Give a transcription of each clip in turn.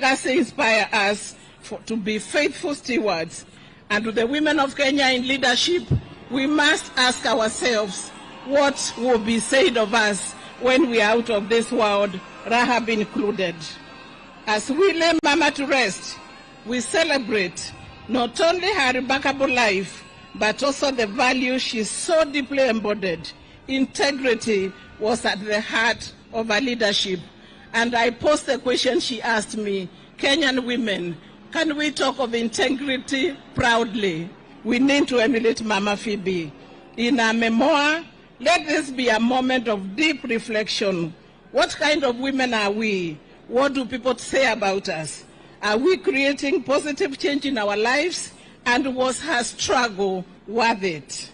inspire us to be faithful stewards. And to the women of Kenya in leadership, we must ask ourselves what will be said of us when we are out of this world, Rahab included. As we lay Mama to rest, we celebrate not only her remarkable life, but also the values she so deeply embodied. Integrity was at the heart of her leadership. And I posed the question she asked me, Kenyan women, can we talk of integrity proudly? We need to emulate Mama Phoebe. In our memoir, let this be a moment of deep reflection. What kind of women are we? What do people say about us? Are we creating positive change in our lives? And was her struggle worth it?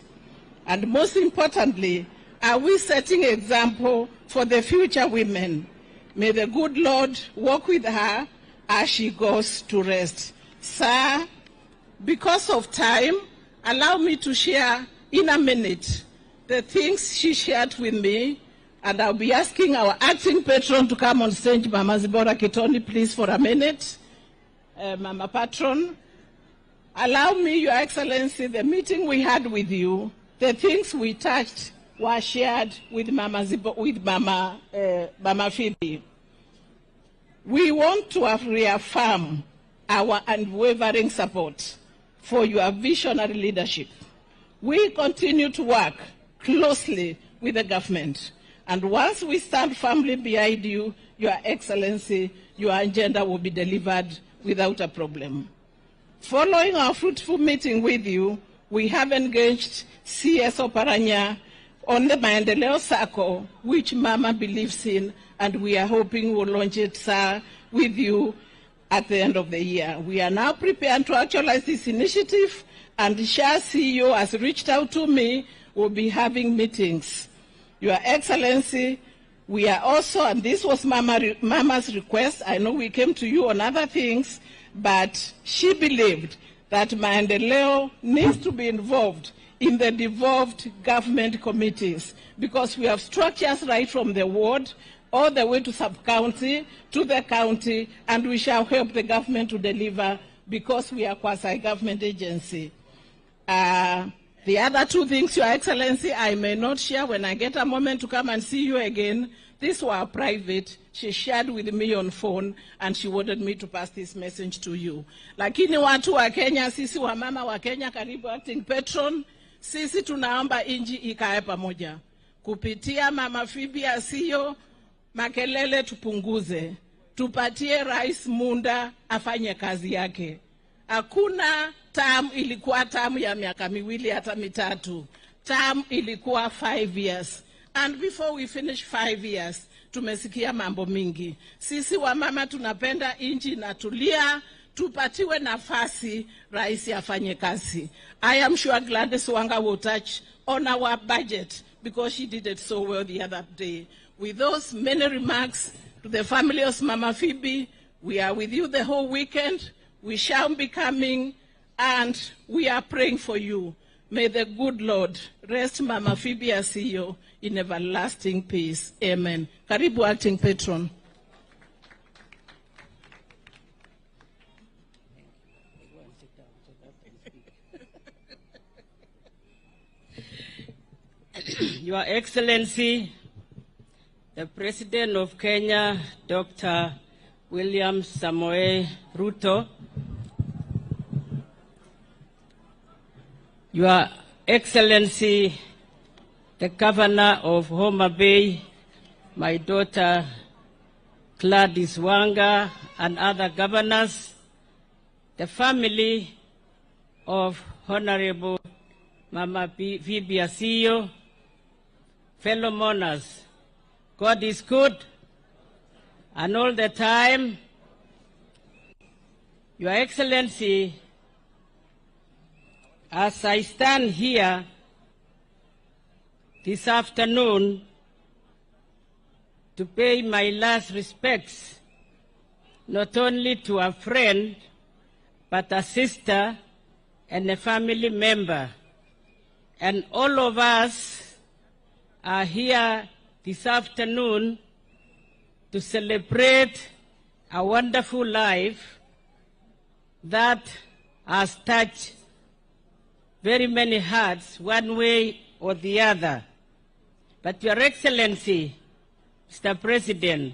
And most importantly, are we setting an example for the future women? May the good Lord walk with her as she goes to rest. Sir, because of time, allow me to share in a minute the things she shared with me, and I'll be asking our acting patron to come on stage, Mama Zibora Kitoni, please, for a minute. Mama Patron, allow me, Your Excellency, the meeting we had with you, the things we touched were shared with Mama Phoebe. We want to reaffirm our unwavering support for your visionary leadership. We continue to work closely with the government, and once we stand firmly behind you, Your Excellency, your agenda will be delivered without a problem. Following our fruitful meeting with you, we have engaged CS Oparanya on the Maendeleo Circle, which Mama believes in, and we are hoping we'll launch it, sir, with you at the end of the year. We are now prepared to actualize this initiative, and the CEO has reached out to me. We'll be having meetings. Your Excellency, we are also, and this was Mama's request, I know we came to you on other things, but she believed that Maendeleo needs to be involved in the devolved government committees, because we have structures right from the ward all the way to sub-county, to the county, and we shall help the government to deliver because we are quasi-government agency. The other two things, Your Excellency, I may not share when I get a moment to come and see you again. These were private. She shared with me on phone, and she wanted me to pass this message to you. Lakini watu wa Kenya, sisi wa mama wa Kenya, karibu acting patron, sisi tunaomba inji ikae pamoja. Kupitia Mama Phoebe Asiyo, makelele tupunguze. Tupatie Rais Munda afanye kazi yake. Hakuna term ilikuwa term ya miaka miwili hata mitatu. Term ilikuwa 5 years. And before we finish 5 years, tumesikia mambo mingi. Sisi wa mama tunapenda inchi na tulia, tupatiwe nafasi rais afanye kazi. I am sure Gladys Wanga will touch on our budget because she did it so well the other day. With those many remarks to the family of Mama Phoebe, we are with you the whole weekend. We shall be coming, and we are praying for you. May the good Lord rest Mama Phoebe Asiyo in everlasting peace. Amen. Karibu acting patron. Your Excellency, the President of Kenya, Dr. William Samoei Ruto, Your Excellency, the Governor of Homa Bay, my daughter Gladys Wanga, and other governors, the family of Honorable Mama Phoebe Asiyo, fellow mourners, God is good, and all the time. Your Excellency, as I stand here this afternoon to pay my last respects, not only to a friend, but a sister and a family member, and all of us are here this afternoon to celebrate a wonderful life that has touched very many hearts, one way or the other. But Your Excellency, Mr. President,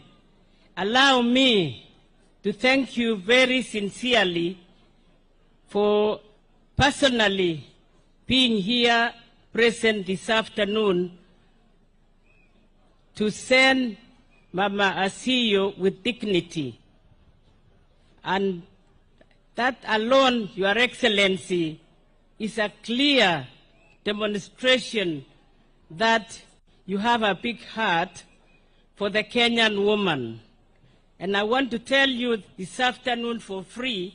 allow me to thank you very sincerely for personally being here present this afternoon to send Mama Asiyo with dignity. And that alone, Your Excellency, is a clear demonstration that you have a big heart for the Kenyan woman. And I want to tell you this afternoon for free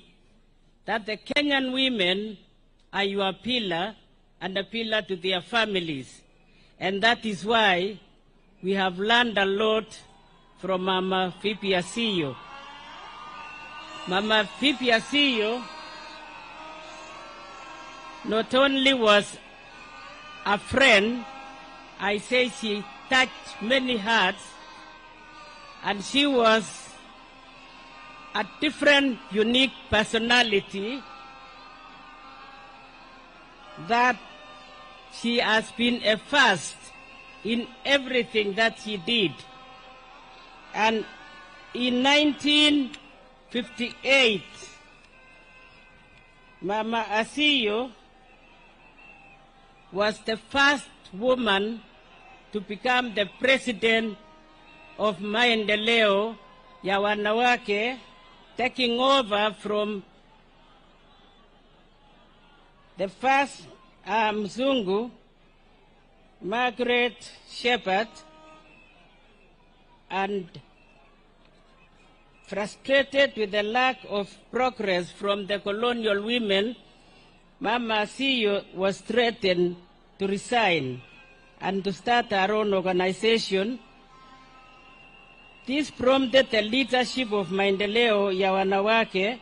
that the Kenyan women are your pillar and a pillar to their families. And that is why we have learned a lot from Mama Phoebe Asiyo. Mama Phoebe Asiyo not only was a friend, I say she touched many hearts, and she was a different, unique personality that she has been a first in everything that she did. And in 1958, Mama Asiyo was the first woman to become the president of Maendeleo ya Wanawake, taking over from the first Mzungu, Margaret Shepherd, and frustrated with the lack of progress from the colonial women, Mama Asiyo was threatened to resign and to start her own organization. This prompted the leadership of Maendeleo ya Wanawake.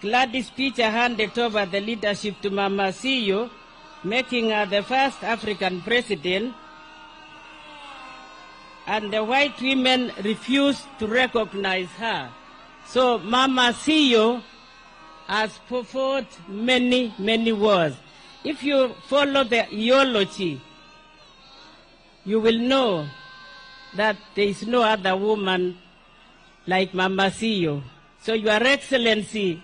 Gladys Picha handed over the leadership to Mama Asiyo, making her the first African president, and the white women refused to recognize her. So Mama Asiyo has fought many, many wars. If you follow the ideology, you will know that there is no other woman like Mama Asiyo. So Your Excellency,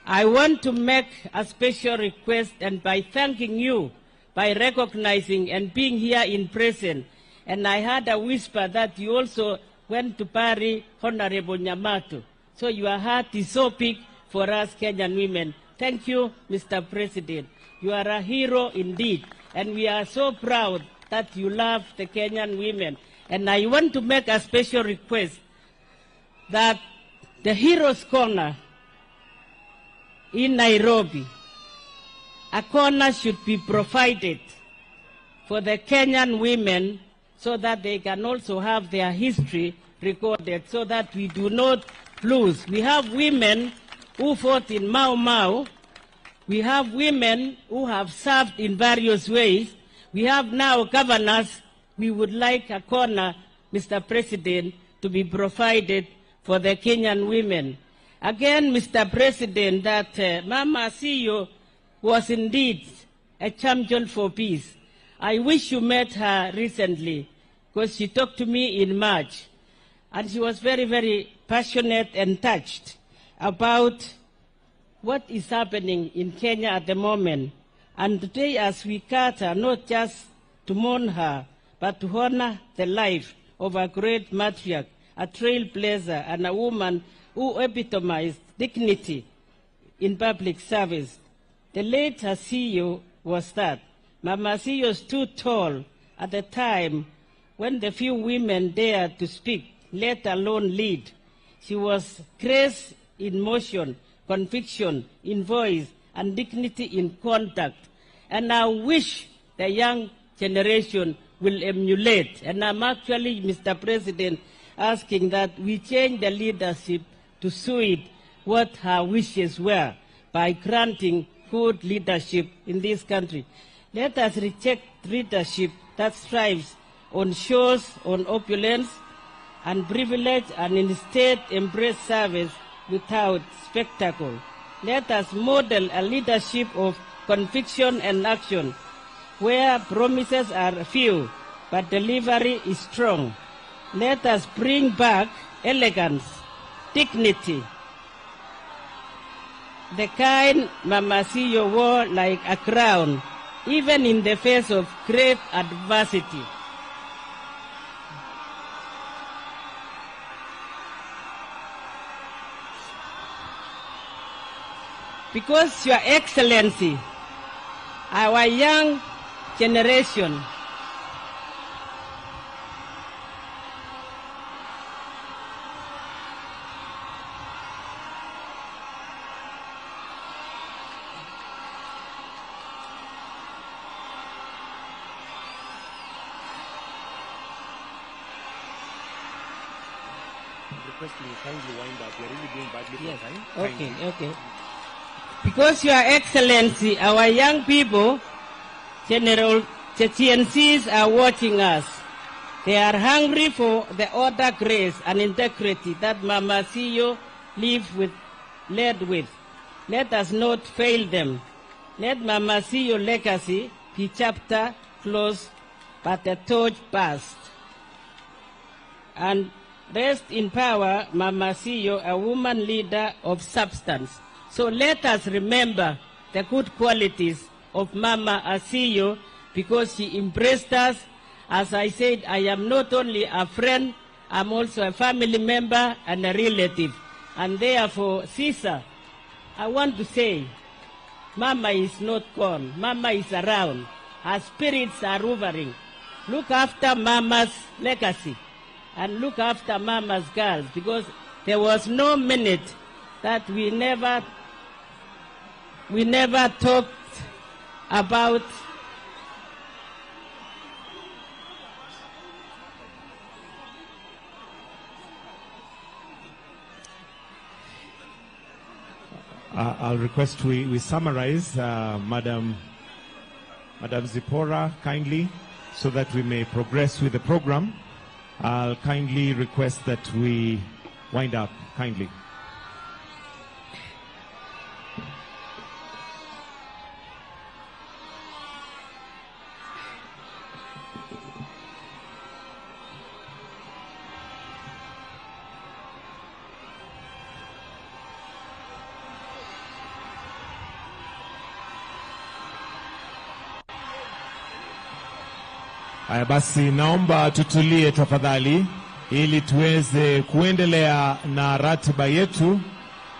I want to make a special request, and by thanking you, by recognizing and being here in present. And I heard a whisper that you also went to bury Honorable Nyamato. So your heart is so big for us Kenyan women. Thank you, Mr. President. You are a hero indeed, and we are so proud that you love the Kenyan women. And I want to make a special request that the Heroes Corner in Nairobi, a corner should be provided for the Kenyan women so that they can also have their history recorded, so that we do not lose. We have women who fought in Mau Mau. We have women who have served in various ways. We have now governors. We would like a corner, Mr. President, to be provided for the Kenyan women. Again, Mr. President, that Mama Asiyo was indeed a champion for peace. I wish you met her recently, because she talked to me in March, and she was very, very passionate and touched about what is happening in Kenya at the moment. And today, as we cut her, not just to mourn her, but to honor the life of a great matriarch, a trailblazer, and a woman who epitomized dignity in public service. The late Asiyo was that. Mama Asiyo stood tall at the time when the few women dared to speak, let alone lead. She was grace in motion, conviction in voice, and dignity in conduct. And I wish the young generation will emulate. And I'm actually, Mr. President, asking that we change the leadership to suit what her wishes were by granting good leadership in this country. Let us reject leadership that strives on shows, on opulence, and privilege, and instead embrace service without spectacle. Let us model a leadership of conviction and action, where promises are few, but delivery is strong. Let us bring back elegance, dignity, the kind Mama Asiyo wore like a crown, even in the face of great adversity. Because, Your Excellency, our young generation kindly wind up. We're really doing badly for yes. time. Okay. Because, Your Excellency, our young people, General GNCs are watching us. They are hungry for the order, grace, and integrity that Mama Asiyo led with. Let us not fail them. Let Mama Asiyo's legacy be chapter closed, but the torch passed. And rest in power, Mama Asiyo, a woman leader of substance. So let us remember the good qualities of Mama Asiyo, because she embraced us. As I said, I am not only a friend, I'm also a family member and a relative. And therefore, Caesar, I want to say, Mama is not gone. Mama is around. Her spirits are hovering. Look after Mama's legacy and look after Mama's girls, because there was no minute that we never talked about I'll request we summarize, Madam Zipporah, kindly, so that we may progress with the program. I'll kindly request that we wind up, kindly. Haya basi, naomba tutulie tafadhali ili tuweze kuendelea na ratiba yetu.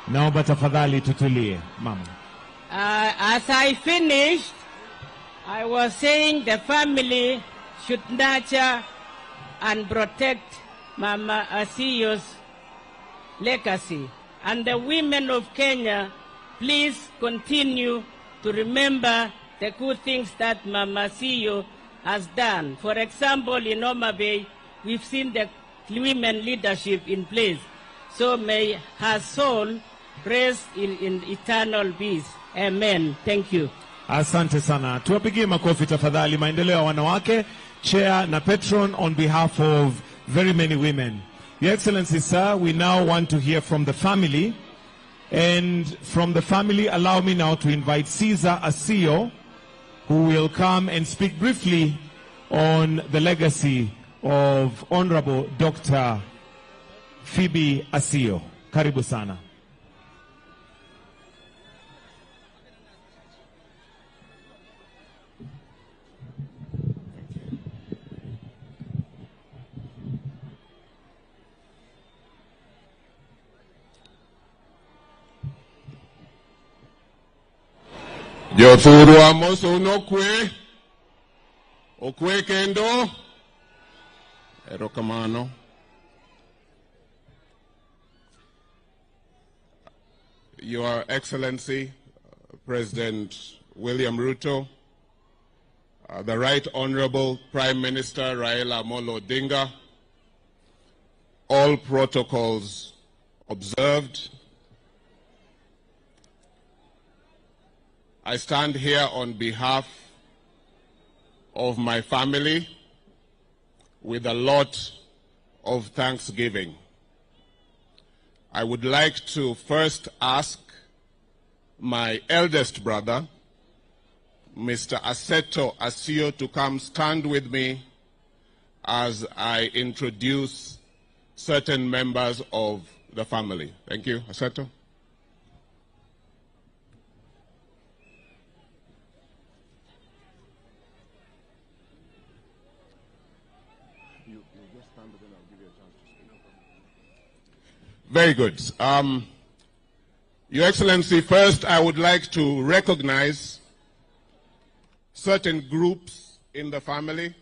Naomba tafadhali tutulie, mama. As I finished, I was saying the family should nurture and protect Mama Asiyo's legacy. And the women of Kenya, please continue to remember the good things that Mama Asiyo has done. For example, in Homa Bay, we've seen the women leadership in place. So may her soul rest in eternal peace. Amen. Thank you. Asante sana. Tuwapigie makofi tafadhali. Maendeleo ya wanawake, chair na patron on behalf of very many women. Your Excellency, sir, we now want to hear from the family. And from the family, allow me now to invite Caesar Asiyo, who will come and speak briefly on the legacy of Honorable Dr. Phoebe Asiyo. Karibu sana. Jothuru amoso unokwe okwe kendo erokamano. Your Excellency President William Ruto, the Right Honorable Prime Minister Raila Odinga, all protocols observed. I stand here on behalf of my family with a lot of Thanksgiving. I would like to first ask my eldest brother, Mr. Asiyo, to come stand with me as I introduce certain members of the family. Thank you. Asiyo. Very good. Your Excellency, first I would like to recognize certain groups in the family.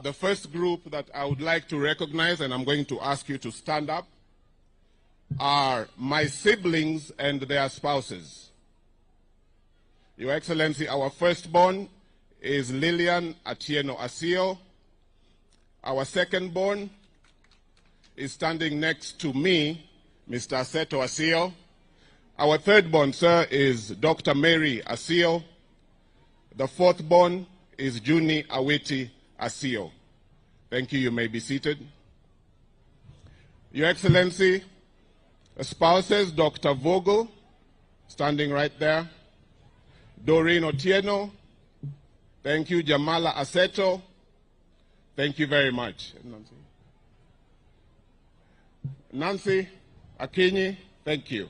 The first group that I would like to recognize, and I'm going to ask you to stand up, are my siblings and their spouses. Your Excellency, our firstborn is Lillian Atieno Asiyo. Our secondborn is standing next to me, Mr. Seto Asiyo. Our thirdborn, sir, is Dr. Mary Asiyo. The fourthborn is Juni Awiti Asiyo. Thank you. You may be seated. Your Excellency, spouses, Dr. Vogel, standing right there. Doreen Otieno. Thank you. Jamala Aseto. Thank you very much. Nancy Akinyi, thank you.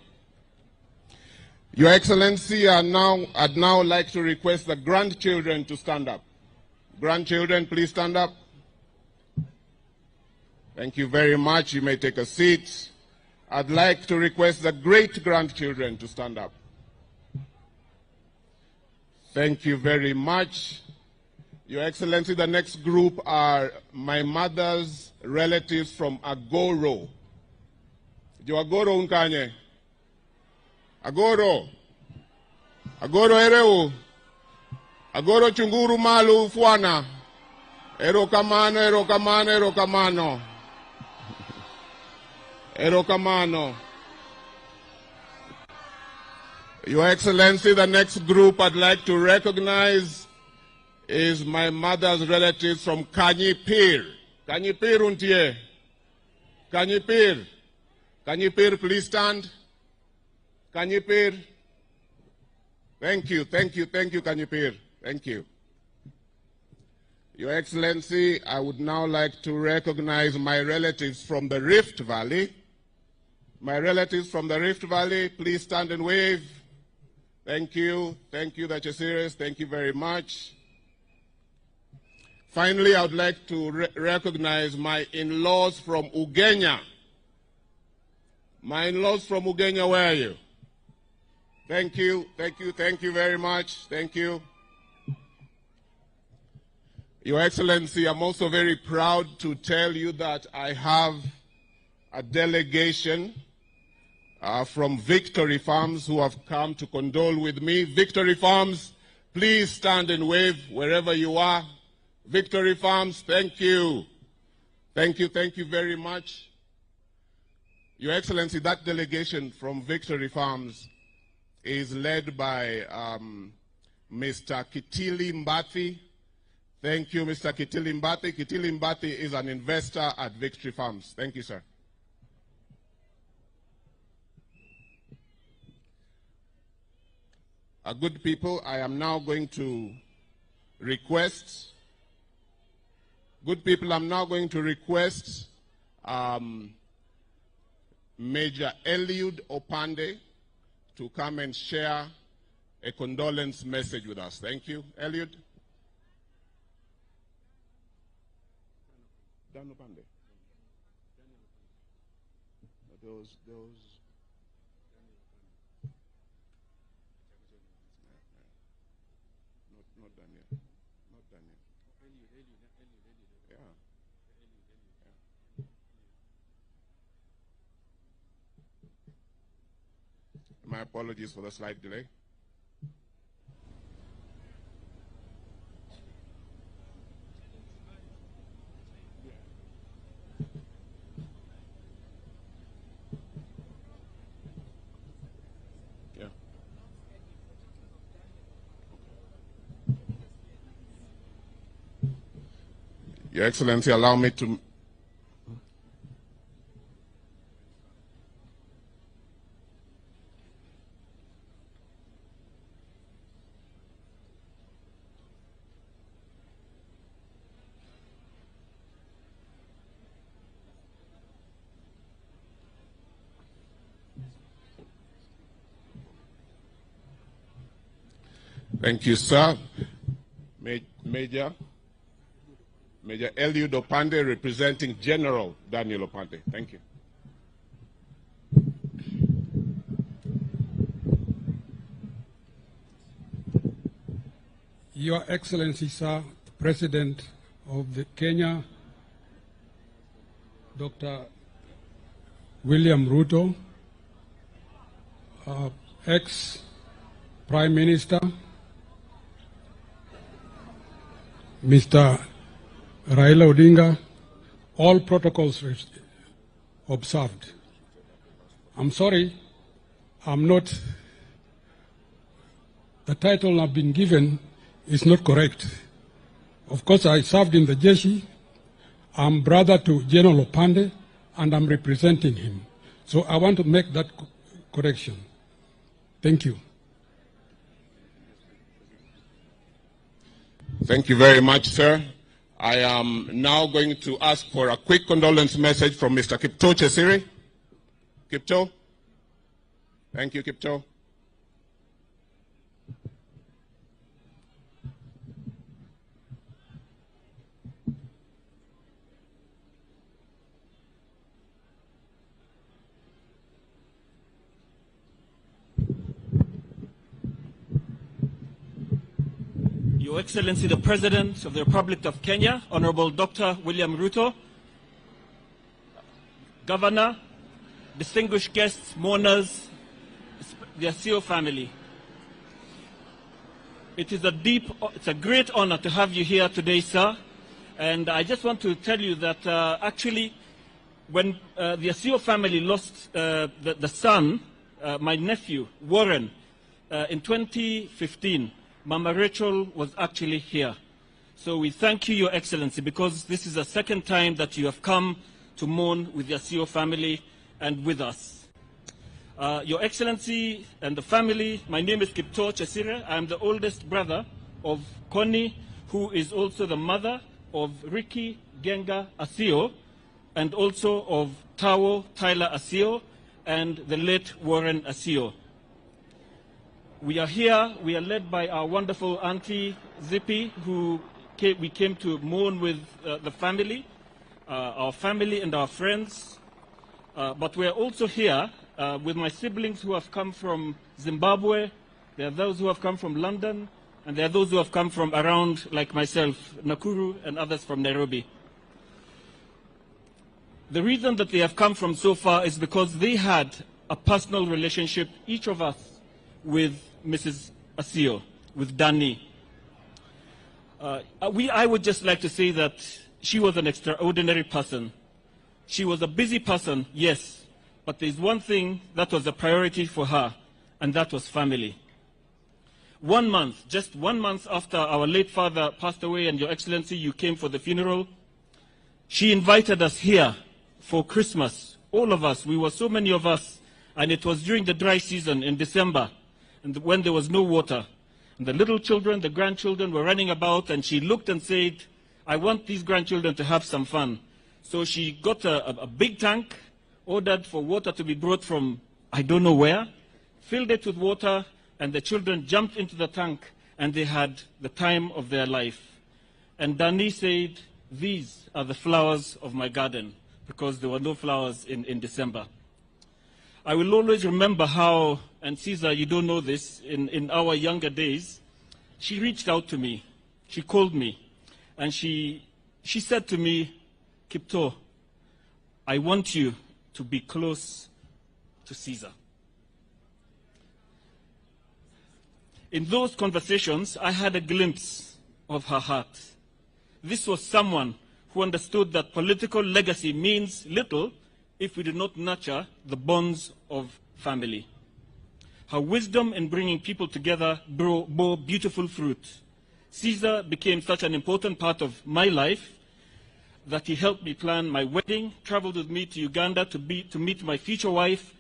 Your Excellency, I'd now like to request the grandchildren to stand up. Grandchildren, please stand up. Thank you very much. You may take a seat. I'd like to request the great-grandchildren to stand up. Thank you very much. Your Excellency, the next group are my mother's relatives from Agoro. Jo Agoro unkanye? Agoro. Agoro ereu. Agoro chunguru malu fuana. Ero kamano, ero kamano, ero kamano. Ero kamano. Your Excellency, the next group I'd like to recognize is my mother's relatives from Kanyipir. Kanyipir untie. Kanyipir. Kanyipir, please stand. Kanyipir. Thank you, thank you, thank you, Kanyipir. Thank you. Your Excellency, I would now like to recognize my relatives from the Rift Valley. My relatives from the Rift Valley, please stand and wave. Thank you that you're serious. Thank you very much. Finally, I would like to recognize my in-laws from Ugenya. My in-laws from Ugenya, where are you? Thank you very much. Thank you. Your Excellency, I'm also very proud to tell you that I have a delegation from Victory Farms who have come to condole with me. Victory Farms, please stand and wave wherever you are. Victory Farms, thank you. Thank you very much. Your Excellency, that delegation from Victory Farms is led by Mr. Kitili Mbathi. Thank you, Mr. Kitili Mbathi. Kitili Mbathi is an investor at Victory Farms. Thank you, sir. Good people, I am now going to request, Major Eliud Opande to come and share a condolence message with us. Thank you. Eliud. Dan Opande. Those. Not Daniel. Not Daniel. Yeah. My apologies for the slight delay. Your Excellency, allow me to Thank you, sir. Major Eliud Opande, representing General Daniel Opande. Thank you. Your Excellency, sir, President of the Kenya, Dr. William Ruto, ex-Prime Minister, Mr. Raila Odinga, all protocols observed. I'm sorry, the title I've been given is not correct. Of course, I served in the Jeshi. I'm brother to General Opande, and I'm representing him. So I want to make that correction. Thank you. Thank you very much, sir. I am now going to ask for a quick condolence message from Mr. Kipto Chesiri. Kipto? Thank you, Kipto. Your Excellency, the President of the Republic of Kenya, Honorable Dr. William Ruto, Governor, distinguished guests, mourners, the Asiyo family. It's a great honor to have you here today, sir. And I just want to tell you that actually, when the Asiyo family lost the son, my nephew, Warren, in 2015, Mama Rachel was actually here. So we thank you, Your Excellency, because this is the second time that you have come to mourn with the Asiyo family and with us. Your Excellency and the family, my name is Kipto Chesire. I am the oldest brother of Connie, who is also the mother of Ricky Genga Asiyo, and also of Tawo Tyler Asiyo, and the late Warren Asiyo. We are here, we are led by our wonderful Auntie Zippy, who we came to mourn with the family, our family and our friends. But we are also here with my siblings who have come from Zimbabwe. There are those who have come from London, and there are those who have come from around, like myself, Nakuru, and others from Nairobi. The reason that they have come from so far is because they had a personal relationship, each of us, with Mrs. Asiyo, with Dani. I would just like to say that she was an extraordinary person. She was a busy person, yes, but there's one thing that was a priority for her, and that was family. 1 month, just 1 month after our late father passed away, and Your Excellency, you came for the funeral, she invited us here for Christmas. All of us, we were so many of us, and it was during the dry season in December, and when there was no water. And the little children, the grandchildren were running about, and she looked and said, I want these grandchildren to have some fun. So she got a big tank, ordered for water to be brought from I don't know where, filled it with water, and the children jumped into the tank, and they had the time of their life. And Dani said, these are the flowers of my garden, because there were no flowers in December. I will always remember how, and Caesar, you don't know this, in our younger days, she reached out to me, she called me, and she said to me, Kipto, I want you to be close to Caesar. In those conversations, I had a glimpse of her heart. This was someone who understood that political legacy means little if we do not nurture the bonds of family. Her wisdom in bringing people together bore beautiful fruit. Caesar became such an important part of my life that he helped me plan my wedding, traveled with me to Uganda to meet my future wife,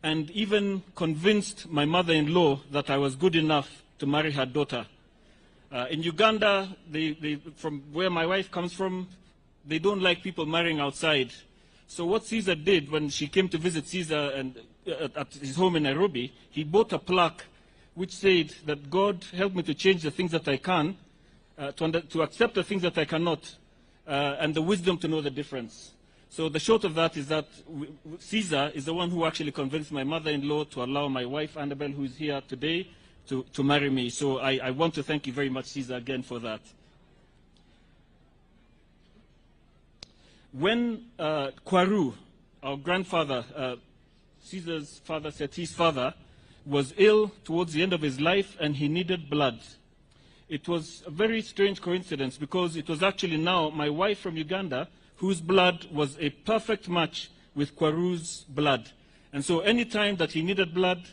and even convinced my mother-in-law that I was good enough to marry her daughter. In Uganda, from where my wife comes from, they don't like people marrying outside. So what Caesar did when she came to visit Caesar at his home in Nairobi, he bought a plaque which said that God help me to change the things that I can, to accept the things that I cannot, and the wisdom to know the difference. So the short of that is that Caesar is the one who actually convinced my mother-in-law to allow my wife, Annabelle, who is here today, to marry me. So I want to thank you very much, Caesar, again for that. When Kwaru, our grandfather, Caesar's father, Seti's father, was ill towards the end of his life and he needed blood, it was a very strange coincidence because it was actually now my wife from Uganda whose blood was a perfect match with Kwaru's blood. And so any time that he needed blood,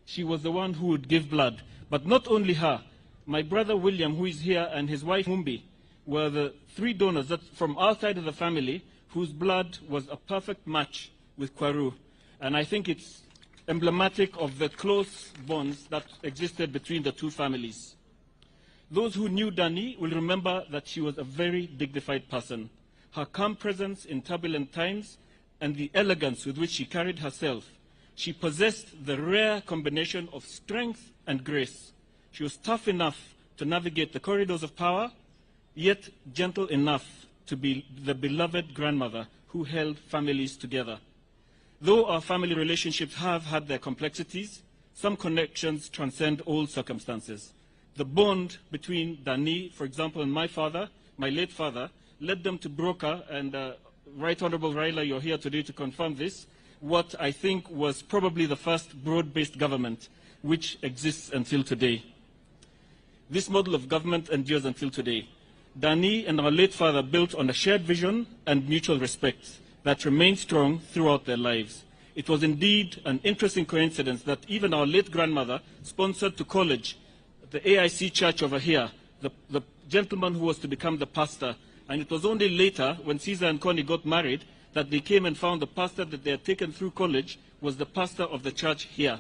she was the one who would give blood. But not only her, my brother William, who is here, and his wife Mumbi, were the three donors that from our side of the family whose blood was a perfect match with Kwaru. And I think it's emblematic of the close bonds that existed between the two families. Those who knew Dani will remember that she was a very dignified person. Her calm presence in turbulent times and the elegance with which she carried herself, she possessed the rare combination of strength and grace. She was tough enough to navigate the corridors of power, yet gentle enough to be the beloved grandmother who held families together. Though our family relationships have had their complexities, some connections transcend all circumstances. The bond between Dani, for example, and my father, my late father, led them to broker, and Right Honorable Raila, you're here today to confirm this, what I think was probably the first broad-based government which exists until today. This model of government endures until today. Dani and our late father built on a shared vision and mutual respect that remained strong throughout their lives. It was indeed an interesting coincidence that even our late grandmother sponsored to college the AIC church over here, the gentleman who was to become the pastor. And it was only later, when Caesar and Connie got married, that they came and found the pastor that they had taken through college was the pastor of the church here.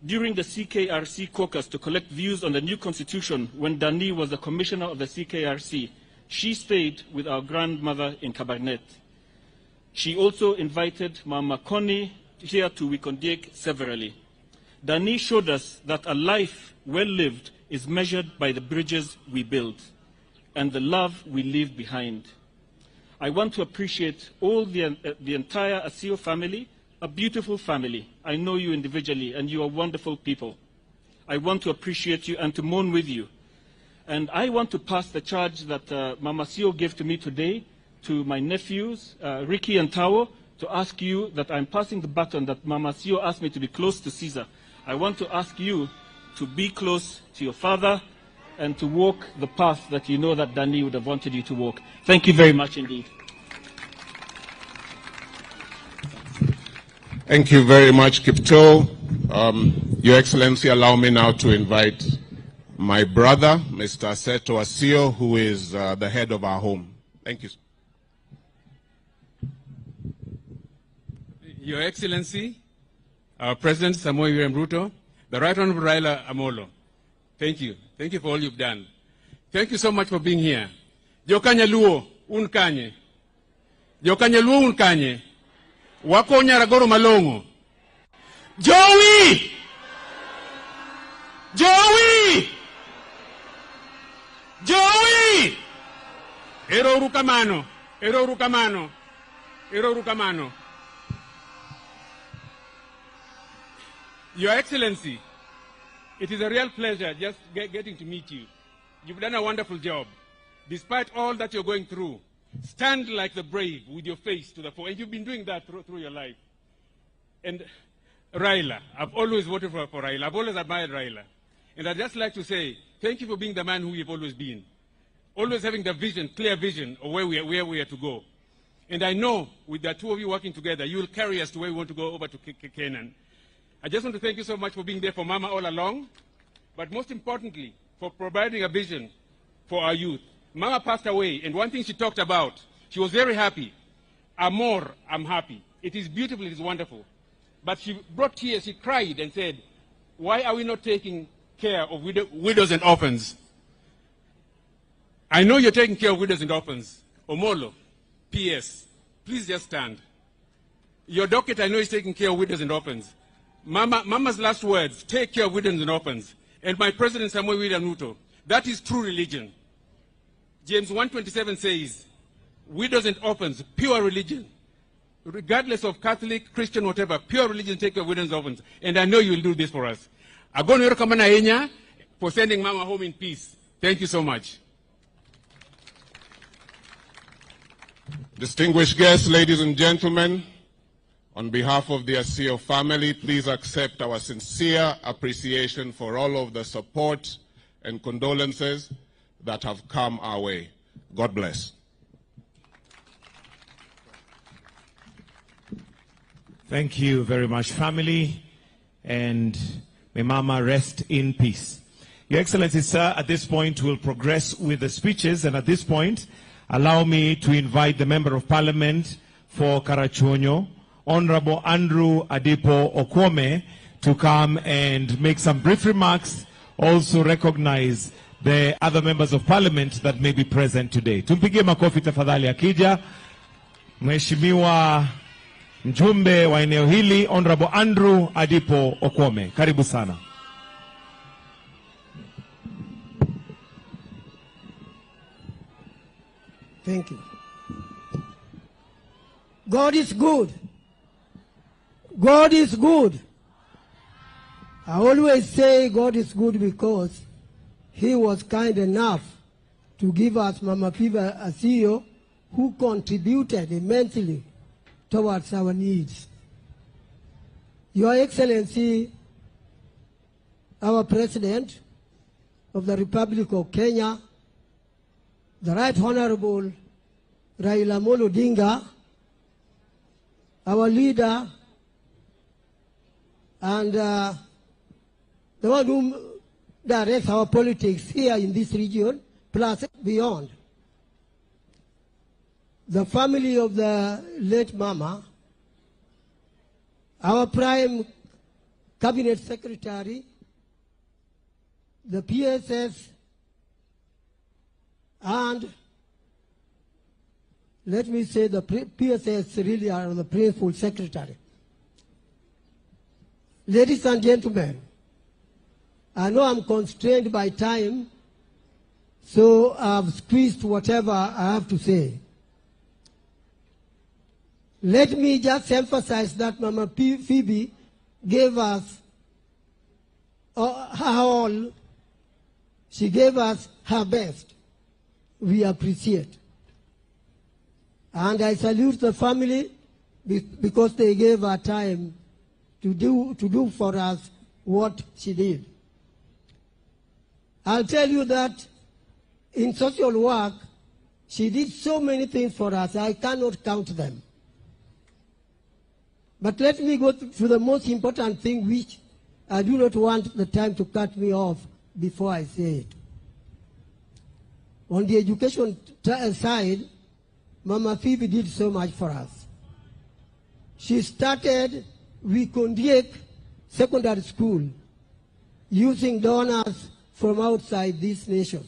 During the CKRC caucus to collect views on the new constitution, when Dani was the commissioner of the CKRC, she stayed with our grandmother in Kabarnet. She also invited Mama Connie here to Wikondiek severally. Dani showed us that a life well lived is measured by the bridges we build and the love we leave behind. I want to appreciate all the entire Asiyo family, a beautiful family. I know you individually, and you are wonderful people. I want to appreciate you and to mourn with you. And I want to pass the charge that Mama Asiyo gave to me today to my nephews, Ricky and Tao, to ask you that I'm passing the baton that Mama Asiyo asked me to be close to Caesar. I want to ask you to be close to your father and to walk the path that you know that Dani would have wanted you to walk. Thank you very much indeed. Thank you very much, Kipto. Your Excellency, allow me now to invite my brother, Mr. Seto Asiyo, who is the head of our home. Thank you. Your Excellency, our President Samoei William Ruto, the Right Honorable Raila Amolo, thank you. Thank you for all you've done. Thank you so much for being here. Jokanya luo unkanye. Jokanya luo unkanye. Wako Nyaragoro malongo. Joey! Joey! Joey! Ero rukamano. Ero rukamano. Ero rukamano. Your Excellency, it is a real pleasure just getting to meet you. You've done a wonderful job. Despite all that you're going through, stand like the brave with your face to the fore. And you've been doing that through your life. And Raila, I've always voted for Raila. I've always admired Raila. And I'd just like to say, thank you for being the man who you've always been. Always having the vision, clear vision of where we are to go. And I know with the two of you working together, you will carry us to where we want to go over to Canaan. I just want to thank you so much for being there for Mama all along, but most importantly, for providing a vision for our youth. Mama passed away, and one thing she talked about, she was very happy. Amor, I'm happy. It is beautiful, it is wonderful. But she brought tears, she cried and said, why are we not taking care of widows and orphans? I know you're taking care of widows and orphans. Omolo, PS, please just stand. Your docket, I know, is taking care of widows and orphans. Mama's last words, take care of widows and orphans. And my President Samuel William Ruto, that is true religion. James 1:27 says, widows and orphans, pure religion. Regardless of Catholic, Christian, whatever, pure religion, take care of widows and orphans. And I know you will do this for us. I'm going to welcome Enya for sending Mama home in peace. Thank you so much. Distinguished guests, ladies and gentlemen, on behalf of the Asiyo family, please accept our sincere appreciation for all of the support and condolences that have come our way. God bless. Thank you very much, family, and may Mama rest in peace. Your Excellency, sir, at this point we'll progress with the speeches, and at this point, allow me to invite the Member of Parliament for Karachuonyo, Honorable Andrew Adipo Okwome, to come and make some brief remarks, also recognize the other members of Parliament that may be present today. Tumpigie makofi tafadhali akija. Mheshimiwa mjumbe wa eneo hili, Honorable Andrew Adipo Okwome. Karibu sana. Thank you. God is good. God is good. I always say God is good because He was kind enough to give us Mama Phoebe Asiyo, who contributed immensely towards our needs. Your Excellency, our President of the Republic of Kenya, the Right Honorable Raila Odinga, our leader, and the one who directs our politics here in this region, plus beyond. The family of the late Mama, our Prime Cabinet Secretary, the PSS, and let me say the PSS really are the principal secretary. Ladies and gentlemen, I know I'm constrained by time, so I've squeezed whatever I have to say. Let me just emphasize that Mama Phoebe gave us her all. She gave us her best. We appreciate. And I salute the family because they gave her time to do for us what she did. I'll tell you that in social work, she did so many things for us, I cannot count them. But let me go to the most important thing, which I do not want the time to cut me off before I say it. On the education side, Mama Phoebe did so much for us. She started Wikondiek Secondary School using donors from outside this nation.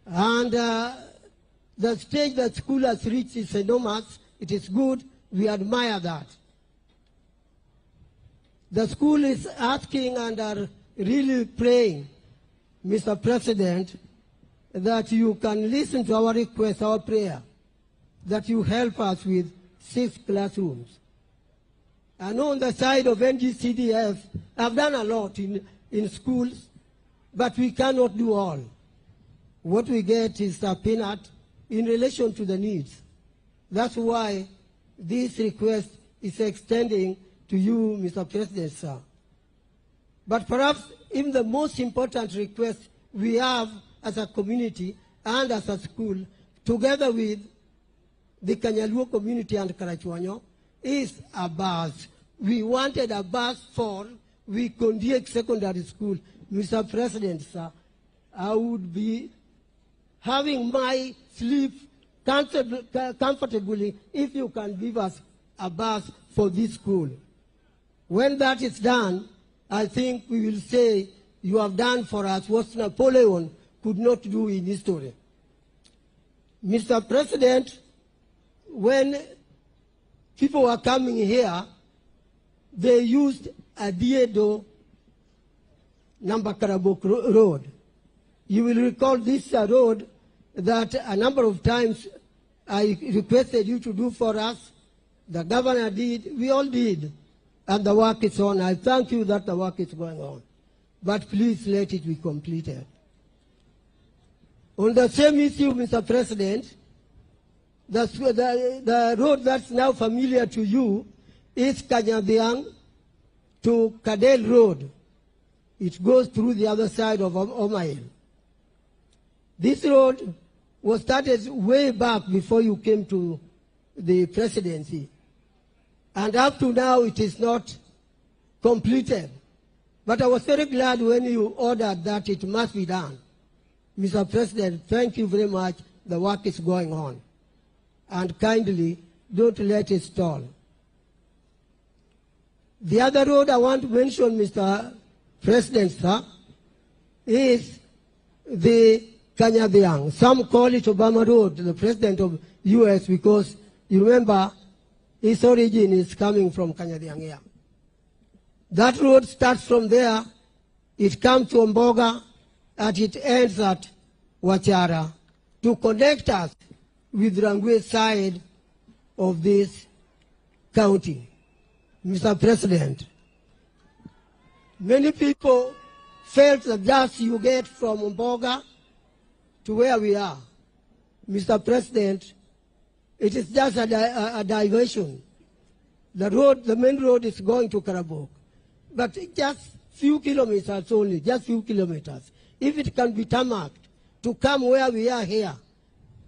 And the stage that school has reached is enormous. It is good. We admire that. The school is asking and are really praying, Mr. President, that you can listen to our request, our prayer, that you help us with 6 classrooms. I know on the side of NGCDF, I've done a lot in schools, but we cannot do all. What we get is a peanut in relation to the needs. That's why this request is extending to you, Mr. President, sir. But perhaps even the most important request we have as a community and as a school, together with the Kanyaluo community and Karachuonyo, is a bus. We wanted a bus for Wikondiek Secondary School. Mr. President, sir, I would be having my sleep comfortably if you can give us a bus for this school. When that is done, I think we will say you have done for us what Napoleon could not do in history. Mr. President, when people were coming here, they used a Diedo number Karabuk road. You will recall this road that a number of times I requested you to do for us. The governor did, we all did, and the work is on. I thank you that the work is going on. But please let it be completed. On the same issue, Mr. President, the road that's now familiar to you is Kanyadiang to Kadel Road. It goes through the other side of Omail. This road was started way back before you came to the presidency. And up to now, it is not completed. But I was very glad when you ordered that it must be done. Mr. President, thank you very much. The work is going on. And kindly, don't let it stall. The other road I want to mention, Mr. President, sir, is the Kanyadiang. Some call it Obama Road, the President of U.S., because you remember his origin is coming from Kanyadiang here. That road starts from there, it comes to Omboga, and it ends at Wachara to connect us with Rangwe side of this county. Mr. President, many people felt that just you get from Omboga to where we are. Mr. President, it is just a diversion. The road, the main road is going to Karabuk, but just few kilometers only, just few kilometers. If it can be tarmacked to come where we are here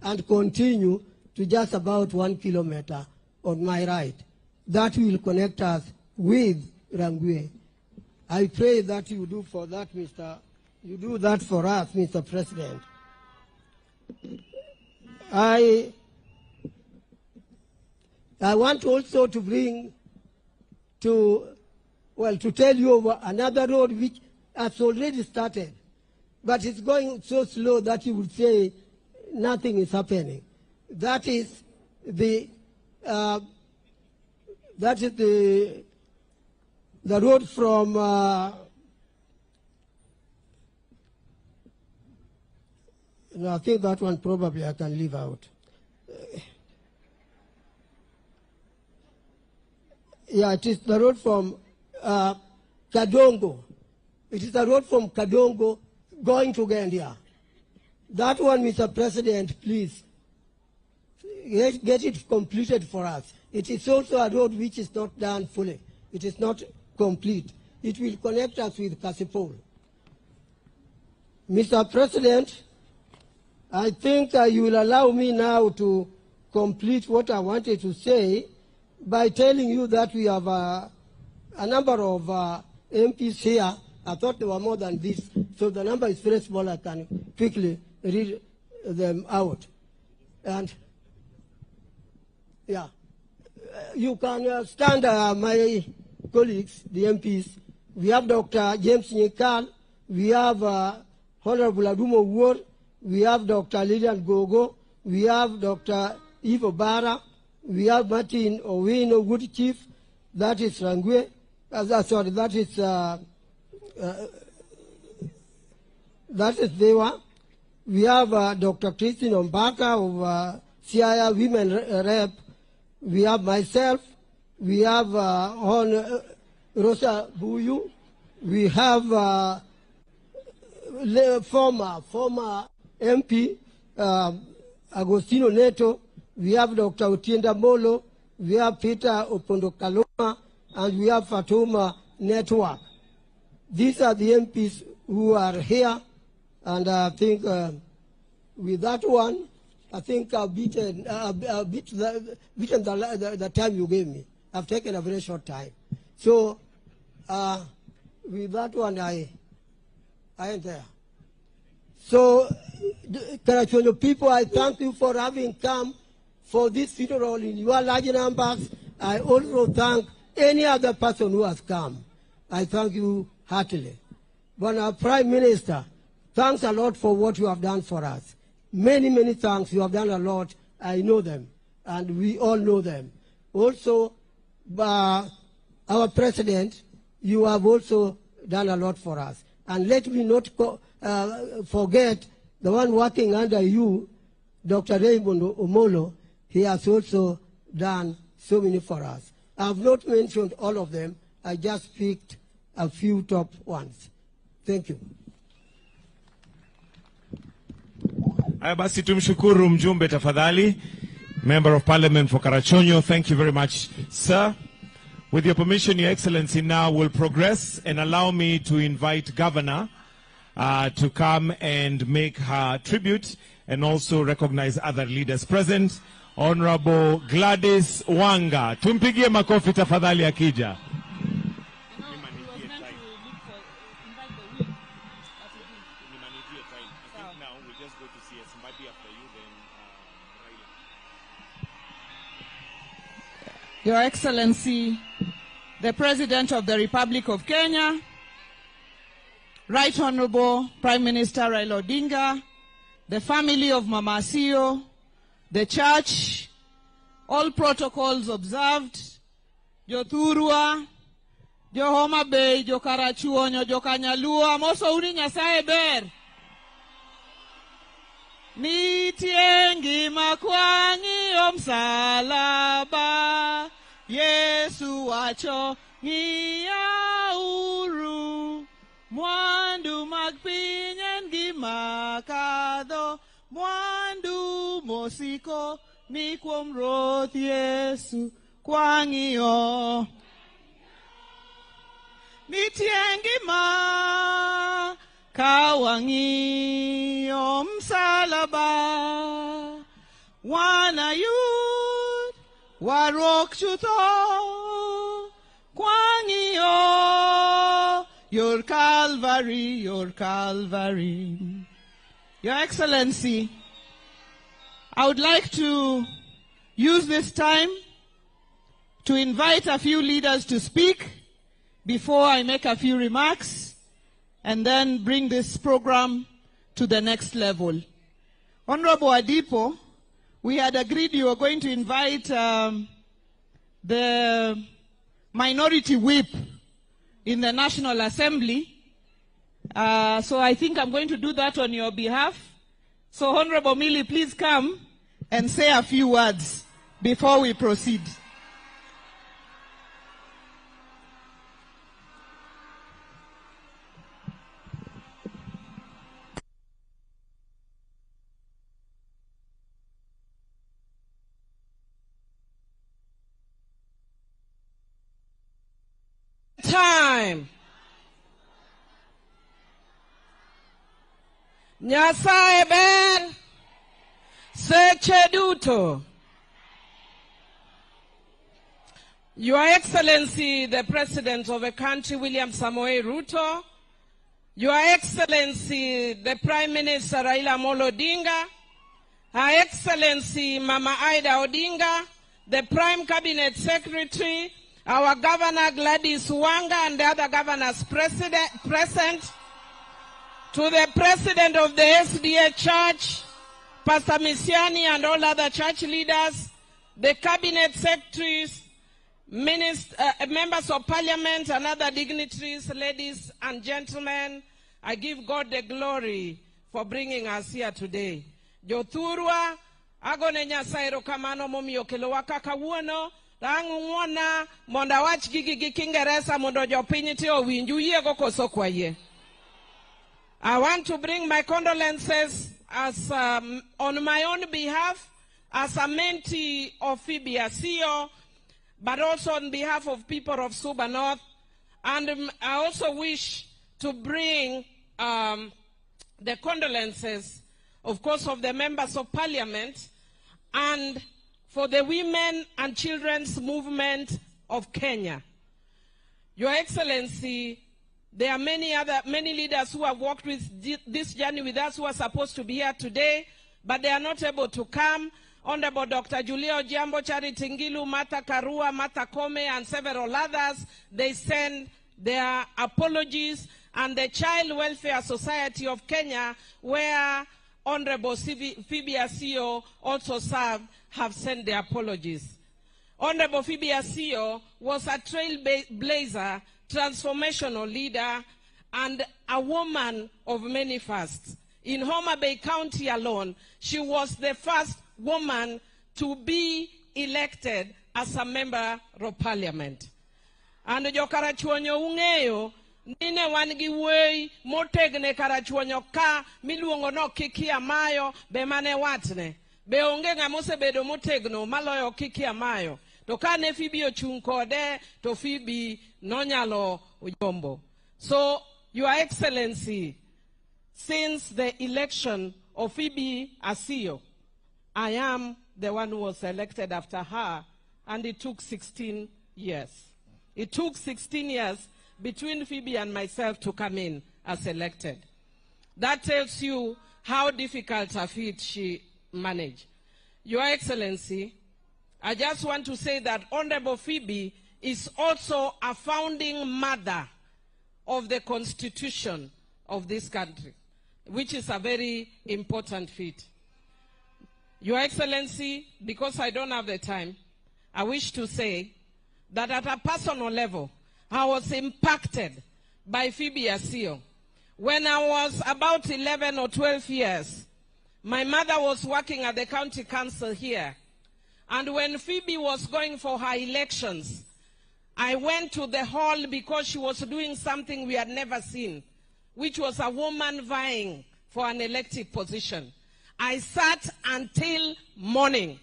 and continue to just about 1 kilometer on my right, that will connect us with Rangwe. I pray that you do for that, you do that for us, Mr. President. I want also to bring to tell you of another road which has already started, but it's going so slow that you would say nothing is happening. That is the road from no, I think that one probably I can leave out. Yeah, it is the road from Kadongo. It is the road from Kadongo going to Gandia. That one, Mr. President, please, get it completed for us. It is also a road which is not done fully. It is not complete. It will connect us with Kasipol. Mr. President, I think you will allow me now to complete what I wanted to say by telling you that we have a number of MPs here. I thought there were more than this, so the number is very small. I can quickly read them out. And yeah, you can stand, my colleagues, the MPs. We have Dr. James Nyekal, we have Honorable Adumo Ward, we have Dr. Lilian Gogo, we have Dr. Ivo Bara, we have Martin Owino, Wood Chief, that is Rangwe, sorry, that is Dewa. We have Dr. Christine Ombaka of CIA Women Rep. We have myself. We have Rosa Buyu. We have former MP Agostino Neto. We have Dr. Otienda Molo. We have Peter Opondo Kaloma, and we have Fatuma Network. These are the MPs who are here, and I think with that one, I think I've beaten the time you gave me. I've taken a very short time. So with that one, I am there. So, Karachuonyo people, I thank you for having come for this funeral in your large numbers. I also thank any other person who has come. I thank you heartily. But our Prime Minister, thanks a lot for what you have done for us. Many, many thanks. You have done a lot. I know them, and we all know them. Also, our president, you have also done a lot for us. And let me not forget the one working under you, Dr. Raymond Omolo. He has also done so many for us. I have not mentioned all of them. I just picked a few top ones. Thank you. Basi tumshukuru mjumbe tafadhali. Member of Parliament for Karachuonyo, thank you very much, sir. With your permission, Your Excellency, now will progress and allow me to invite Governor to come and make her tribute and also recognize other leaders present. Honorable Gladys Wanga. Tumpigie makofi tafadhali akija. Your Excellency, the President of the Republic of Kenya, Right Honorable Prime Minister Raila Odinga, the family of Mama Asiyo, the church, all protocols observed, Jo Thurwa, Jo Homa Bay, Jo Karachuonyo, Jo Kanyalua, moso uni Nyasaye ber. Nitie ngima kwangi msalaba, Yesu wacho ng'iya uru, mwandu mag piny en gima kadho, mwandu mosiko ni kuom Ruoth Yesu kwang'iyo. Nitie ngima ka wang'iyo msalaba, wanayud warok chutho kwang'iyo your Calvary, your Calvary. Your Excellency, I would like to use this time to invite a few leaders to speak before I make a few remarks and then bring this program to the next level. Honorable Adipo, we had agreed you were going to invite the minority whip in the National Assembly. So I think I'm going to do that on your behalf. So Honorable Millie, please come and say a few words before we proceed. Time. Nyasaye ber seche duto. Your Excellency, the President of a country, William Samoei Ruto, Your Excellency, the Prime Minister Raila Amolo Odinga, Her Excellency Mama Ida Odinga, the Prime Cabinet Secretary, our Governor Gladys Wanga and the other governors present, to the President of the SDA Church, Pastor Misiani and all other church leaders, the Cabinet Secretaries, members of Parliament and other dignitaries, ladies and gentlemen, I give God the glory for bringing us here today. Jo Thurwa, agone Nyasaye erokamano momiyo kelowa kaka wuono. Rang'wana monda wach gigi Kingereza mondo jopiny te owinju yiego koso kwaye. I want to bring my condolences as on my own behalf as a mentee of Phoebe Asiyo, but also on behalf of people of Suba North. And I also wish to bring the condolences, of course, of the members of Parliament and for the women and children's movement of Kenya. Your Excellency, there are many leaders who have walked with this journey with us who are supposed to be here today, but they are not able to come. Honorable Dr. Julia Ojambo, Charity Ngilu, Martha Karua, Martha Kome, and several others, they send their apologies, and the Child Welfare Society of Kenya, where Honorable Phoebe Asiyo also served, have sent their apologies. Honorable Phoebe Asiyo was a trailblazer, transformational leader, and a woman of many firsts. In Homa Bay County alone, she was the first woman to be elected as a member of parliament. And jokarachuonyo ung'eyo, nine wangi wuoyi motegne karachuonyo ka miluongo no Kiki Amayo be mane watne. Be onge ng'amose bedo motegno maloyo Kiki Amayo. To kane Phoebe ochung' kode, to Phoebe nonyalo ujombo. So, Your Excellency, since the election of Phoebe Asiyo, I am the one who was elected after her, and it took 16 years. It took 16 years between Phoebe and myself to come in as elected. That tells you how difficult a feat she managed. Your Excellency, I just want to say that Honorable Phoebe is also a founding mother of the Constitution of this country, which is a very important feat. Your Excellency, because I don't have the time, I wish to say that at a personal level, I was impacted by Phoebe Asiyo. When I was about 11 or 12 years, my mother was working at the county council here. And when Phoebe was going for her elections, I went to the hall because she was doing something we had never seen, which was a woman vying for an elective position. I sat until morning,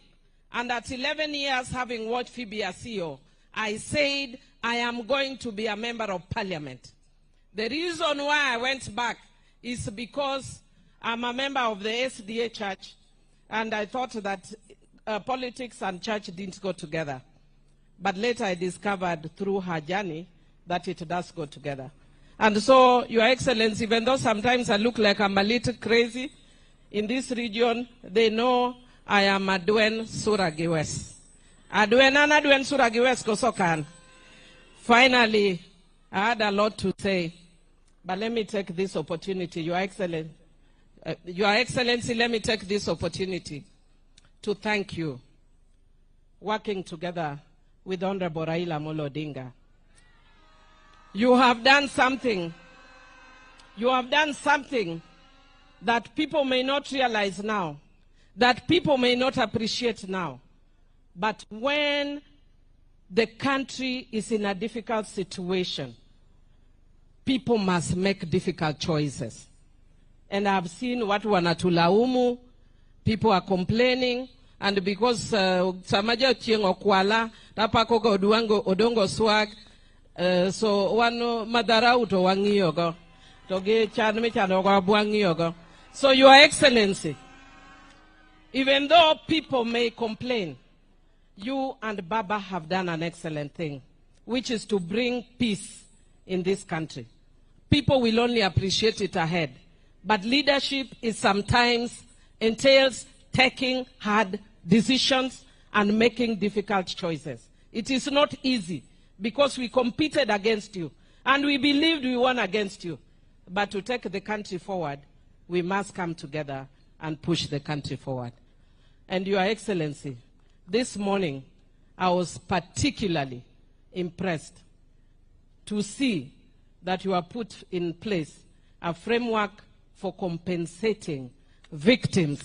and at 11 years having watched Phoebe Asiyo, I said, I am going to be a member of parliament. The reason why I went back is because I'm a member of the SDA church, and I thought that politics and church didn't go together. But later I discovered through her journey that it does go together. And so, Your Excellency, even though sometimes I look like I'm a little crazy, in this region, they know I am Adwen Suragiwes. Adwen and Adwen Suragiwes Kosokan. Finally, I had a lot to say, but let me take this opportunity, Your Excellency, let me take this opportunity to thank you, working together with Honorable Raila Odinga. You have done something. You have done something that people may not realize now, that people may not appreciate now. But when the country is in a difficult situation, people must make difficult choices. And I've seen what wanatulaumu, people are complaining, and because samaja chiengo kwala, tapako go odongo swag, so wano madarau to wangiyogo, toge chanme chanogo buangiyogo. So Your Excellency, even though people may complain, you and Baba have done an excellent thing, which is to bring peace in this country. People will only appreciate it ahead. But leadership is sometimes entails taking hard decisions and making difficult choices. It is not easy because we competed against you and we believed we won against you. But to take the country forward, we must come together and push the country forward. And Your Excellency, this morning, I was particularly impressed to see that you have put in place a framework for compensating victims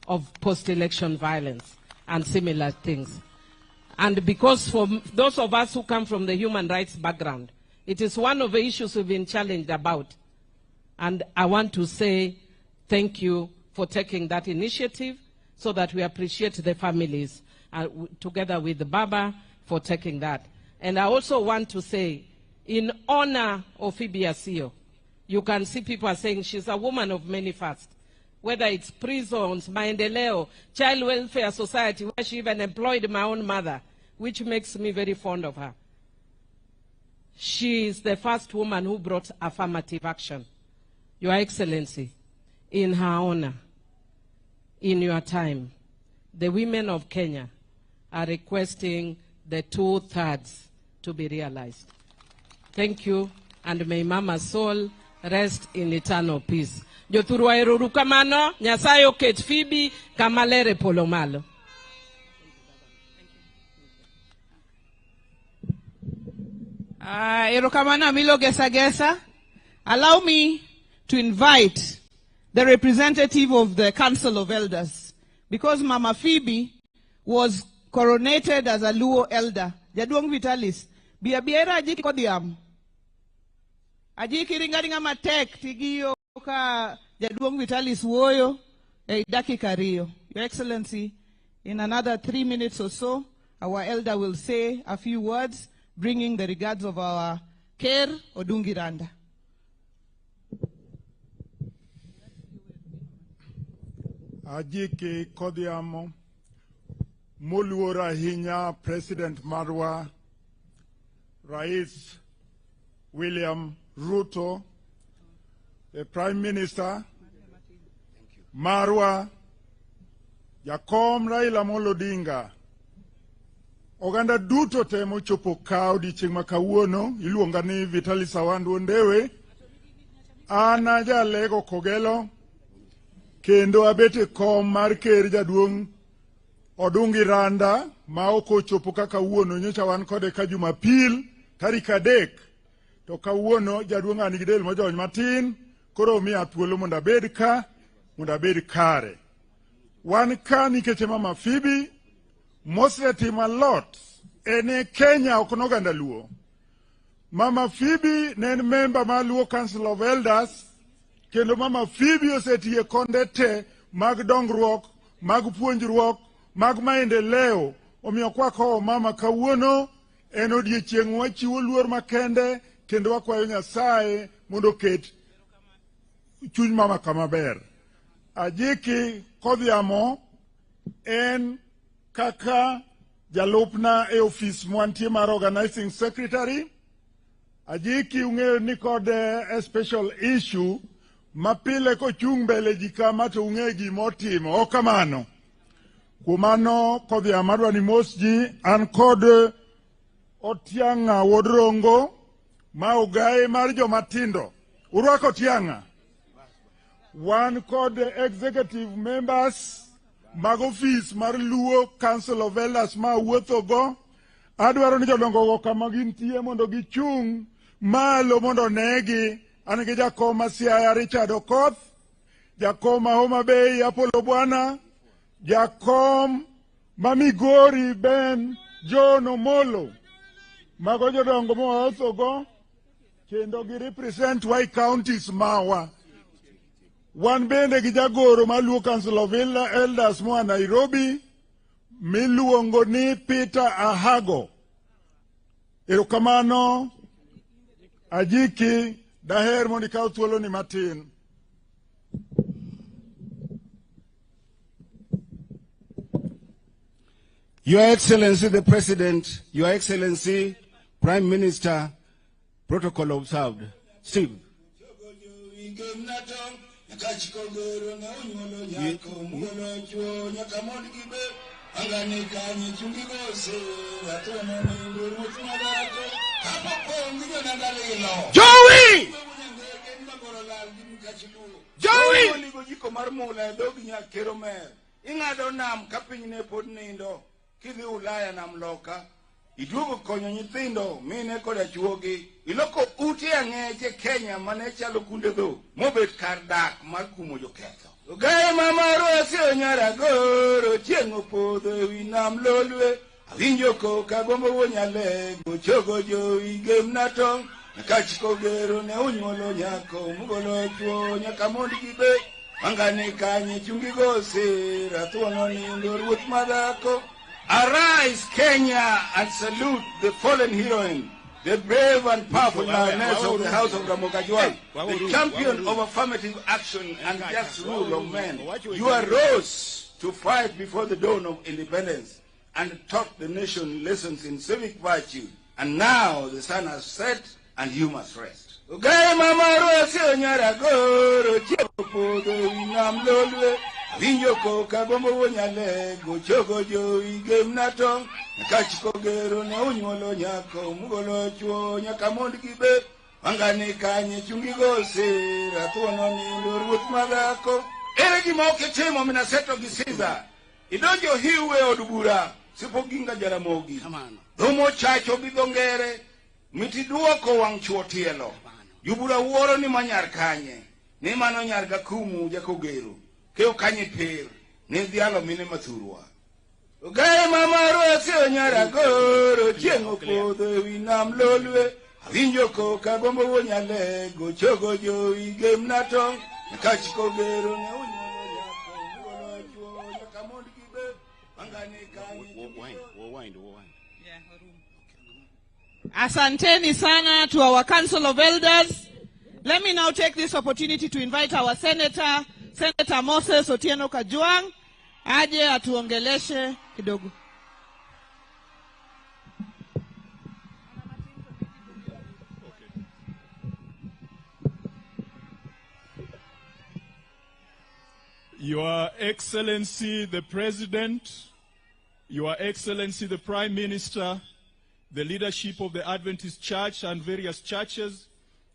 of post-election violence and similar things. And because for those of us who come from the human rights background, it is one of the issues we've been challenged about. And I want to say thank you for taking that initiative so that we appreciate the families, together with the Baba, for taking that. And I also want to say, in honor of Phoebe Asiyo, you can see people are saying she's a woman of many firsts. Whether it's prisons, Maendeleo, Child Welfare Society, where she even employed my own mother, which makes me very fond of her. She is the first woman who brought affirmative action. Your Excellency, in her honor, in your time, the women of Kenya are requesting the 2/3 to be realized. Thank you, and may Mama's soul rest in eternal peace. Jothurwa eroru kamano, Nyasaye oket Phoebe kamalere polo malo. Erokamana Milo Gesa Gesa. Allow me to invite the representative of the Council of Elders, because Mama Phoebe was coronated as a Luo elder. Jaduong Vitalis. Biabiera ajiki kodiam. Ajiki ringaringa matek tigiyo ka Jaduong Vitalis woyo daki kariyo. Your Excellency, in another 3 minutes or so, our elder will say a few words, bringing the regards of our care Odungiranda. Ajiki kodiamo muluora hinya President Marwa Rais William Ruto, the Prime Minister Marwa Jakom Raila Molodinga oganda duto temo chopo kao di chieng' makawuono iluonga ni Vitalis Awandu Ndewe. Ana jalego kogelo kendo abete kom mar ker jaduong' Odungiranda ma okochopo kaka wuono nyocha wan kode ka Jumapil tarik 3 to kawuono jaduong' an gi del mojony matin koro miya thuolo mondo abed ka mondo abed kare. Wan ka nikech Mama Phoebe mosetimo a lot ene Kenya ok noganda Luo. Mama Phoebe ne en member mar Luo Council of Elders, kendo Mama Phoebe osetiye konde te mag dongruok, mag puonjruok, mag maendeleo. Omiyo kwako mama kawuono en odiechieng' wachiwo luor makende kendo wakwayo Nyasaye mondo ket chuny mama kama ber. Ajiki kodhiamo en kaka jalupna e office mwantie mar organizing secretary. Ajiki ung'eyo ni kode a special issue mapile kochung' mbele ji kama to ung'e gimotimo okamano. Kumano kodhiamo adwa ni mos ji an kod Otianga Wodrongo ma ogaye mar jomatindo. Urwako Otianga. Wan kod executive members mag office mar Luo Council of Elders ma wuothogo. Adwaro ni jodongo go kama gintie mondo gichung' malo mondo negi. An gi jakom ma Siaya Richard Okoth, jakom ma Homa Bay Apollo Bwana, jakom ma Migori Ben John Omolo. Mago jodongo mawathogo kendo gi represent Wai counties mawa. Wan bende gi jagoro ma Luo Council of Elders moa Nairobi miluongo ni Peter Ahago. Erokamano Ajiki daher mondo ikaw thuolo ni matin. Your Excellency the President, Your Excellency Prime Minister, protocol observed. Steve. Joey! Kidhi Ulaya na mloka iduogo konyo nyithindo mine koda chuogi iloko uti ang'eche Kenya mane chalo kunde dho mobet kar dak mar kumo joketho. Ogaye mamaro Asiyo nyaragoro chieng' opodho ewi nam lolwe awinjo koka gombo wonyale gochogo Jowi gemna tong' kachiko gero ne unyuolo nyako mugolo chuo nyaka mond gibe mangane kanye chungi gose rathuono nindo ruoth madhako. Arise, Kenya, and salute the fallen heroine, the brave and powerful lioness of the house of Ramogajwal, the champion of affirmative action and just rule of men. You arose to fight before the dawn of independence and taught the nation lessons in civic virtue. And now the sun has set and you must rest. Vinyo koka gombo wonyale gochogo Jowi gemna tong' kachiko gero ne unyuolo nyako mugolo chuo nyaka mond gibe mangane kanye chungi gose rathuono nindo ruoth madhako. Ere gima okitimo minaseto gi Caesar idonjo hiwe od bura sipo ginga Jaramogi dhomo chacho gi dho ngere Mitiduoko wang' chuo tielo. Jubura wuoro ni manyar kanye. Ni mano nyar gakumu jakogero. Keo kanye per. Ni dhialo mine mathurwa. Gaye mamaro asio nyara goro. Chiengo podho winam lolwe. Avinjo ko kagombo wonyale. Gochogo jo igem natong. Nakachi kogero ne unyole yako. Mwolo chuo yakamond kibe. Angani kanye. Wind. Asanteni sana to our Council of Elders. Let me now take this opportunity to invite our Senator Moses Otieno Kajwang, aje atuongeleshe kidogo. Your Excellency the President, Your Excellency the Prime Minister, the leadership of the Adventist Church and various churches,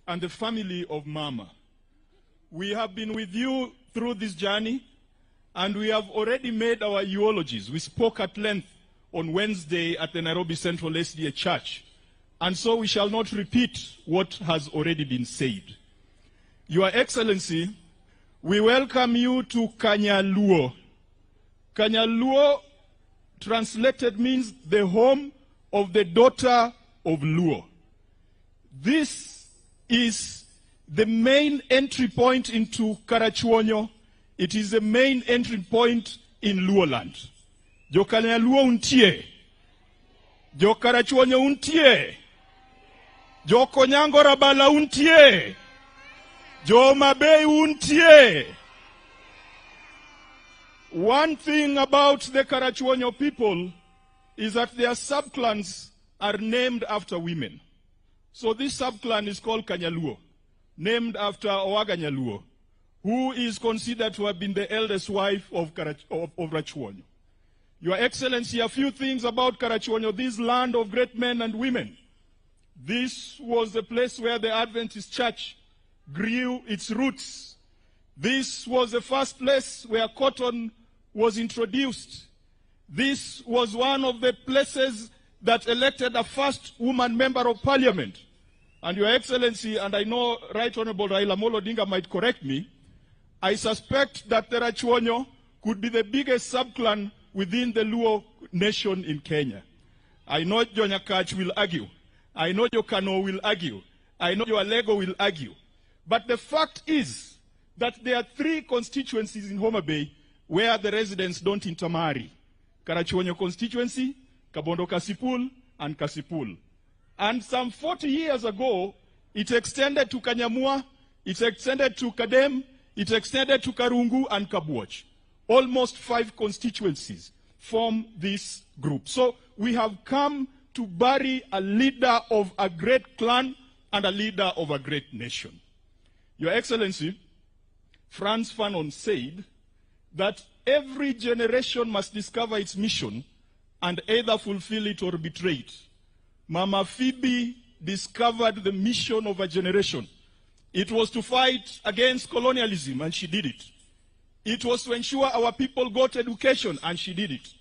and the family of Mama. We have been with you through this journey, and we have already made our eulogies. We spoke at length on Wednesday at the Nairobi Central SDA Church, and so we shall not repeat what has already been said. Your Excellency, we welcome you to Kanyaluo. Kanyaluo, translated, means the home of the daughter of Luo. This is the main entry point into Karachuonyo. It is the main entry point in Luo land. Jo Kanyaluo untie. Jo Karachuonyo untie. Jo Konyango Rabala untie. Jo Mabei untie. One thing about the Karachuonyo people is that their subclans are named after women. So this subclan is called Kanyaluo, named after Owaganyaluo, who is considered to have been the eldest wife of Rachuonyo. Your Excellency, a few things about Karachuonyo, this land of great men and women. This was the place where the Adventist Church grew its roots. This was the first place where cotton was introduced. This was one of the places that elected a first woman member of parliament. And Your Excellency, and I know Right Honorable Raila Odinga might correct me, I suspect that the Rachuonyo could be the biggest subclan within the Luo nation in Kenya. I know your Nyakach will argue. I know your Kano will argue. I know your Alego will argue. But the fact is that there are 3 constituencies in Homa Bay where the residents don't intermarry. Karachuonyo constituency, Kabondo Kasipul, and Kasipul. And some 40 years ago, it extended to Kanyamua, it extended to Kadem, it extended to Karungu and Kabuoch. Almost 5 constituencies form this group. So we have come to bury a leader of a great clan and a leader of a great nation. Your Excellency, Frantz Fanon said that every generation must discover its mission and either fulfill it or betray it. Mama Phoebe discovered the mission of a generation. It was to fight against colonialism, and she did it. It was to ensure our people got education, and she did it.